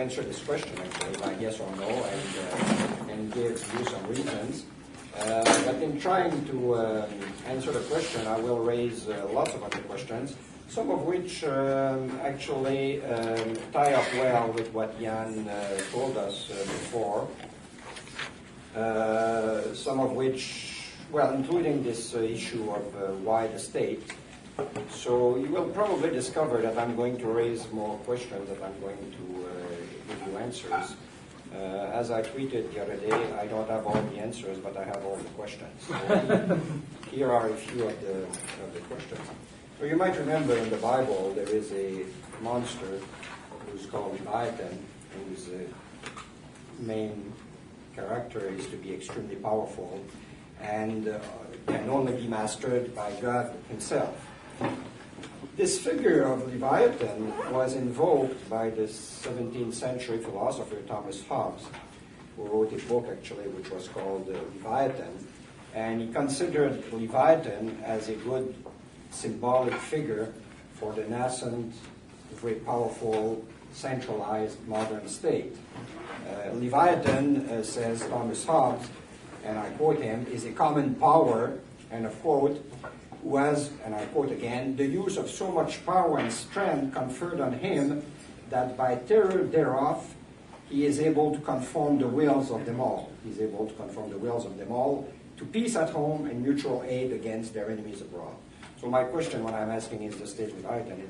answer this question, actually, by yes or no, and give you some reasons. But in trying to answer the question, I will raise lots of other questions, some of which actually tie up well with what Jan told us before. Some of which, well, including this issue of why the state. So you will probably discover that I'm going to raise more questions than I'm going to give you answers. As I tweeted the other day, I don't have all the answers, but I have all the questions. So here are a few of the questions. So you might remember in the Bible there is a monster who's called Leviathan, whose main character is to be extremely powerful and can only be mastered by God himself. This figure of Leviathan was invoked by the 17th century philosopher Thomas Hobbes, who wrote a book actually which was called Leviathan, and he considered Leviathan as a good symbolic figure for the nascent, very powerful, centralized modern state. Leviathan, says Thomas Hobbes, and I quote him, is a common power, and a quote, was, and I quote again, the use of so much power and strength conferred on him that by terror thereof he is able to conform the wills of them all. He's able to conform the wills of them all to peace at home and mutual aid against their enemies abroad. So my question, what I'm asking is the state Leviathan,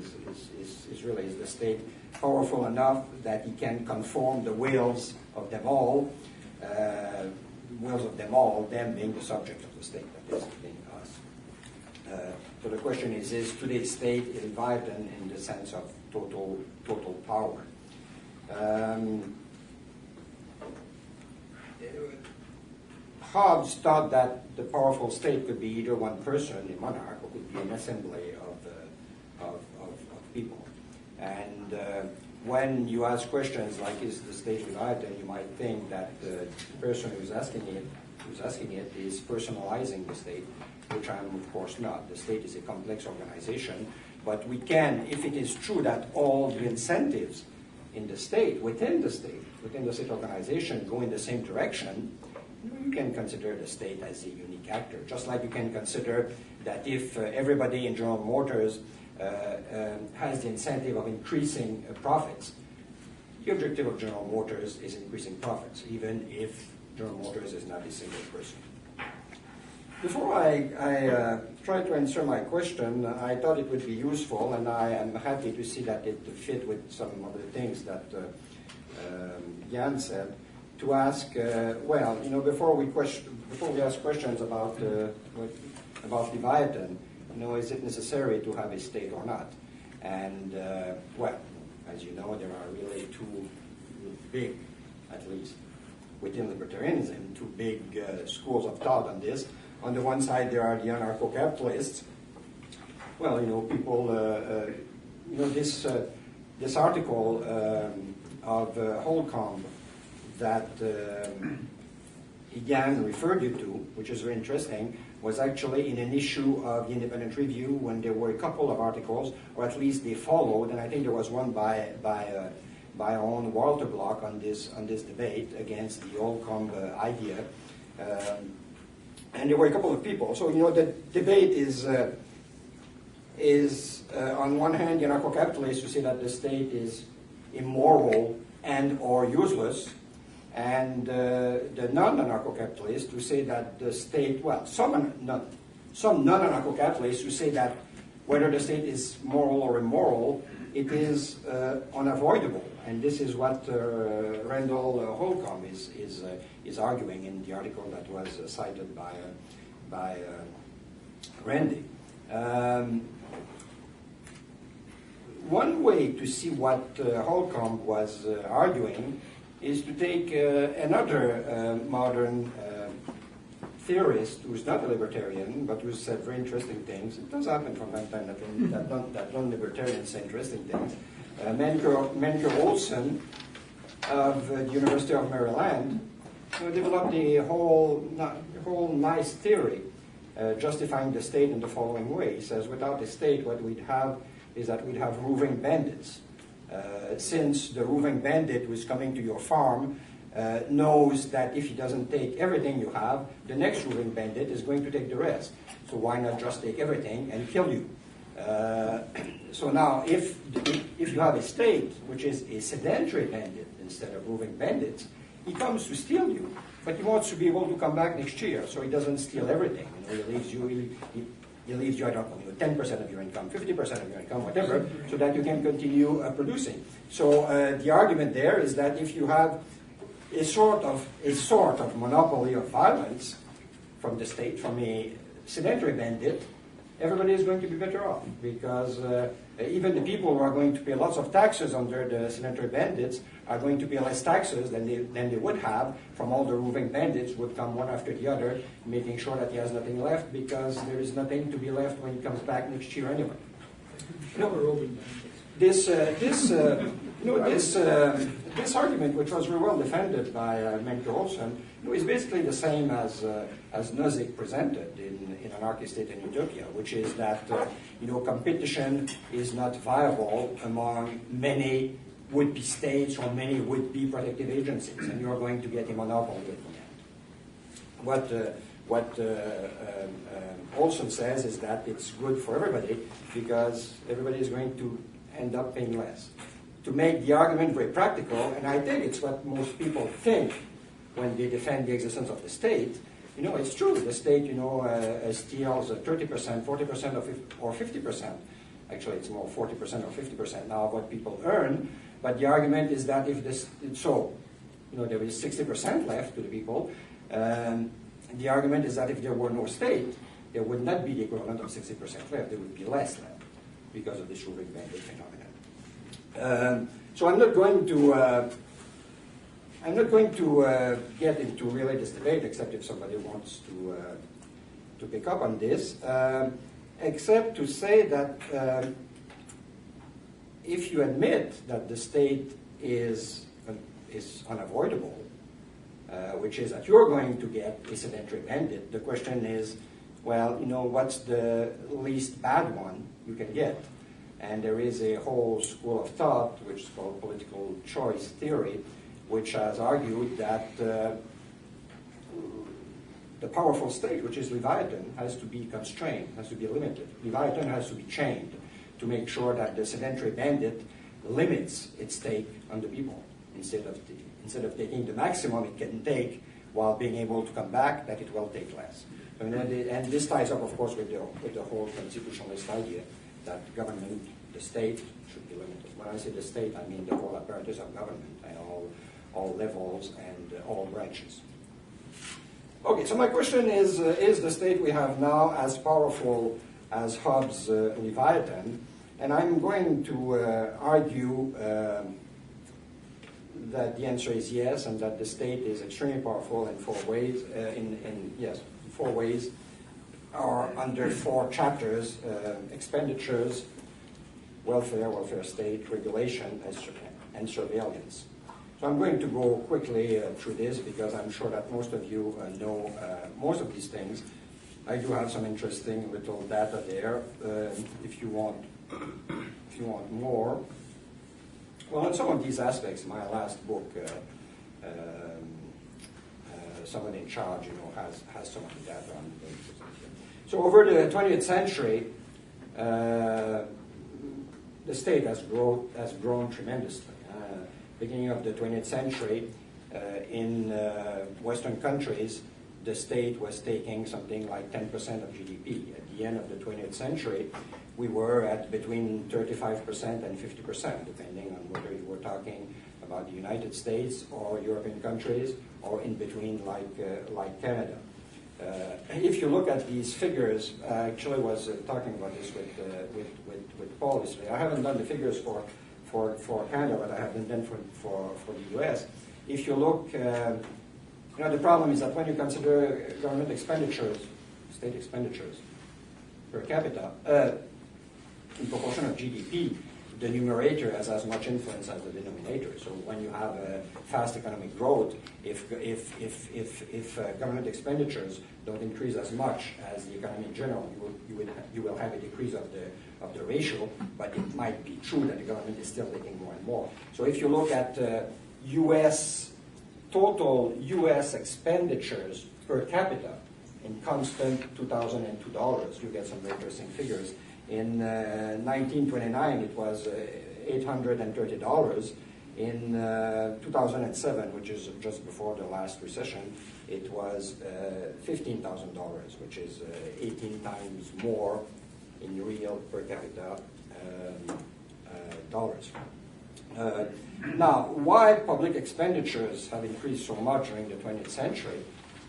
is really, is the state powerful enough that he can conform the wills of them all, them being the subject of the state, that is, being us. So the question is today's state a Leviathan in the sense of total power? Hobbes thought that the powerful state could be either one person, a monarch, or could be an assembly of people. And when you ask questions like, is the state Leviathan, you might think that the person who's asking it is personalizing the state, which I'm of course not. The state is a complex organization, but we can, if it is true that all the incentives in the state, within the state organization go in the same direction, you can consider the state as a unique actor. Just like you can consider that if everybody in General Motors has the incentive of increasing profits, the objective of General Motors is increasing profits, even if General Motors is not a single person. Before I try to answer my question, I thought it would be useful, and I am happy to see that it fit with some of the things that Jan said, to ask, before we ask questions about Leviathan, is it necessary to have a state or not? And, as you know, there are really two big, at least within libertarianism, two big schools of thought on this. On the one side, there are the anarcho-capitalists. Well, people, this article of Holcomb that Jan referred you to, which is very interesting, was actually in an issue of the Independent Review when there were a couple of articles, or at least they followed, and I think there was one by our own Walter Block on this debate against the Holcomb idea. And there were a couple of people. So, the debate is on one hand, the anarcho-capitalists who say that the state is immoral and or useless, and the non-anarcho-capitalists who say that the state, some non-anarcho-capitalists who say that whether the state is moral or immoral, it is unavoidable. And this is what Randall Holcomb is arguing in the article that was cited by Randy. One way to see what Holcomb was arguing is to take another modern theorist who's not a libertarian, but who said very interesting things. It does happen from time to time that non-libertarians say interesting things. Menker Olson of the University of Maryland developed a whole nice theory justifying the state in the following way. He says, without the state, what we'd have is that we'd have roving bandits. Since the roving bandit who is coming to your farm knows that if he doesn't take everything you have, the next roving bandit is going to take the rest. So why not just take everything and kill you? So now, if you have a state which is a sedentary bandit instead of roving bandits, he comes to steal you, but he wants to be able to come back next year, so he doesn't steal everything. He leaves you, I don't know, 10% of your income, 50% of your income, whatever, so that you can continue producing. So the argument there is that if you have a sort of monopoly of violence from the state, from a sedentary bandit, everybody is going to be better off, because even the people who are going to pay lots of taxes under the sedentary bandits are going to pay less taxes than they would have from all the roving bandits who would come one after the other, making sure that he has nothing left, because there is nothing to be left when he comes back next year anyway. This argument, which was very well defended by Menke Olson, is basically the same as Nozick presented in Anarchist State and Utopia, which is that competition is not viable among many would-be states or many would-be protective agencies, and you're going to get a monopoly at the end. What Olson says is that it's good for everybody, because everybody is going to end up paying less. To make the argument very practical, and I think it's what most people think when they defend the existence of the state, it's true. The state, steals 30%, 40%, or 50%. Actually, it's more 40% or 50% now of what people earn. But the argument is that if this, there is 60% left to the people. The argument is that if there were no state, there would not be the equivalent of 60% left. There would be less left because of this roving bandit phenomenon. So I'm not going to get into really this debate, except if somebody wants to pick up on this, except to say that if you admit that the state is unavoidable, which is that you're going to get a sedentary bandit, the question is, well, what's the least bad one you can get? And there is a whole school of thought, which is called political choice theory, which has argued that the powerful state, which is Leviathan, has to be constrained, has to be limited. Leviathan has to be chained to make sure that the sedentary bandit limits its take on the people, instead of taking the maximum it can take while being able to come back, that it will take less. And this ties up, of course, with the whole constitutionalist idea that government, the state, should be limited. When I say the state, I mean the whole apparatus of government and all levels and all branches. Okay, so my question is the state we have now as powerful as Hobbes' Leviathan? And I'm going to argue that the answer is yes, and that the state is extremely powerful in four ways. Four ways, are under four chapters: expenditures, welfare state, regulation, and surveillance. So I'm going to go quickly through this, because I'm sure that most of you know most of these things. I do have some interesting little data there if you want more. Well, on some of these aspects, my last book, Someone in Charge, has some of the data on it. So over the 20th century, the state has grown tremendously. Beginning of the 20th century, in Western countries, the state was taking something like 10% of GDP. At the end of the 20th century, we were at between 35% and 50%, depending on whether you were talking about the United States or European countries, or in between, like Canada. If you look at these figures, I actually was talking about this with Paul yesterday. I haven't done the figures for Canada, but I have been done for the US. If you look, the problem is that when you consider government expenditures, state expenditures per capita, in proportion of GDP, the numerator has as much influence as the denominator. So when you have a fast economic growth, if government expenditures don't increase as much as the economy in general, you will have a decrease of the ratio, but it might be true that the government is still taking more and more. So if you look at total U.S. expenditures per capita in constant $2002, you get some very interesting figures. In 1929, it was $830. In 2007, which is just before the last recession, it was $15,000, which is 18 times more in real per capita dollars. Now, why public expenditures have increased so much during the 20th century?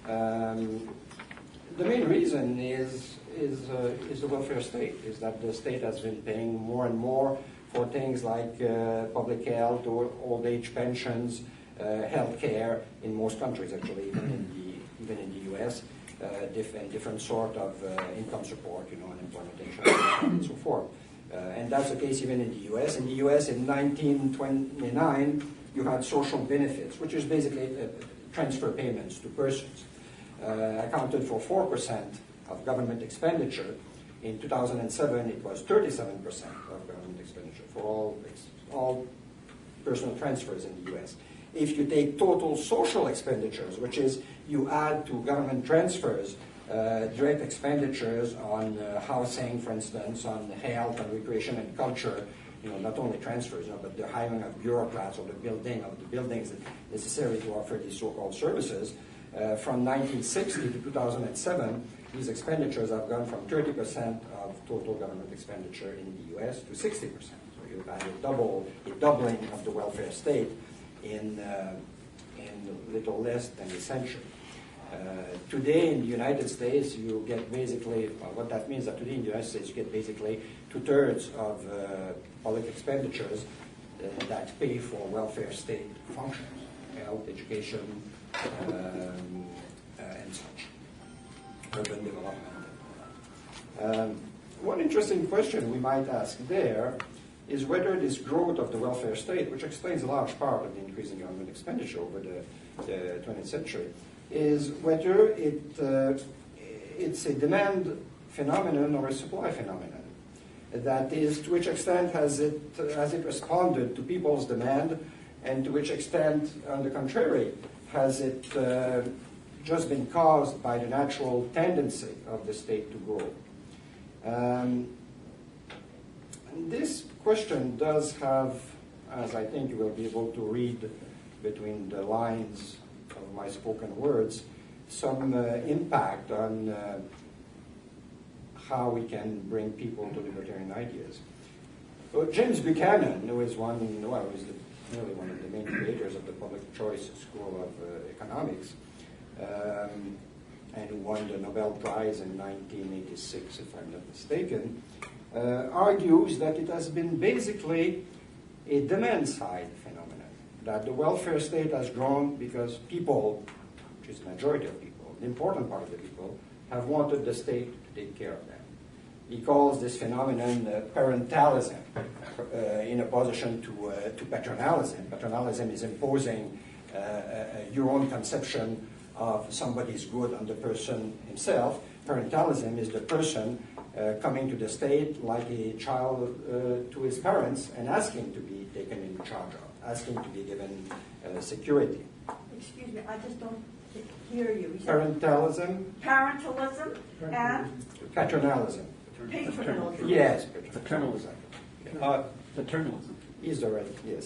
The main reason is the welfare state, is that the state has been paying more and more for things like public health, or old age pensions, health care in most countries, actually, even in the U.S., different sort of income support, unemployment insurance, and so forth. And that's the case even in the U.S. In the U.S., in 1929, you had social benefits, which is basically transfer payments to persons, accounted for 4% of government expenditure. In 2007, it was 37% of government expenditure for all personal transfers in the U.S. If you take total social expenditures, which is you add to government transfers direct expenditures on housing, for instance, on health and recreation and culture, not only transfers, but the hiring of bureaucrats or the building of the buildings necessary to offer these so-called services. From 1960 to 2007, these expenditures have gone from 30% of total government expenditure in the U.S. to 60%. So you've had a doubling of the welfare state in little less than a century. Today in the United States, you get basically, what that means that today in the United States, you get basically 2/3 of public expenditures that pay for welfare state functions, health, education, and such, urban development. One interesting question we might ask there is whether this growth of the welfare state, which explains a large part of the increasing government expenditure over the 20th century, is whether it's a demand phenomenon or a supply phenomenon. That is, to which extent has it responded to people's demand, and to which extent, on the contrary, has it just been caused by the natural tendency of the state to grow? This question does have, as I think you will be able to read between the lines of my spoken words, some impact on how we can bring people to libertarian ideas. Well, James Buchanan, who is really one of the main creators of the public choice school of economics, and who won the Nobel Prize in 1986, if I'm not mistaken, argues that it has been basically a demand-side phenomenon, that the welfare state has grown because people, which is the majority of people, the important part of the people, have wanted the state to take care of them. He calls this phenomenon parentalism, in opposition to paternalism. Paternalism is imposing your own conception of somebody's good on the person himself. Parentalism is the person coming to the state like a child to his parents and asking to be taken in charge of, asking to be given security. Excuse me, I just don't hear you. Parentalism. Parentalism and paternalism. Paternalism. Yes, paternalism. paternalism. Paternalism. Is the right, yes.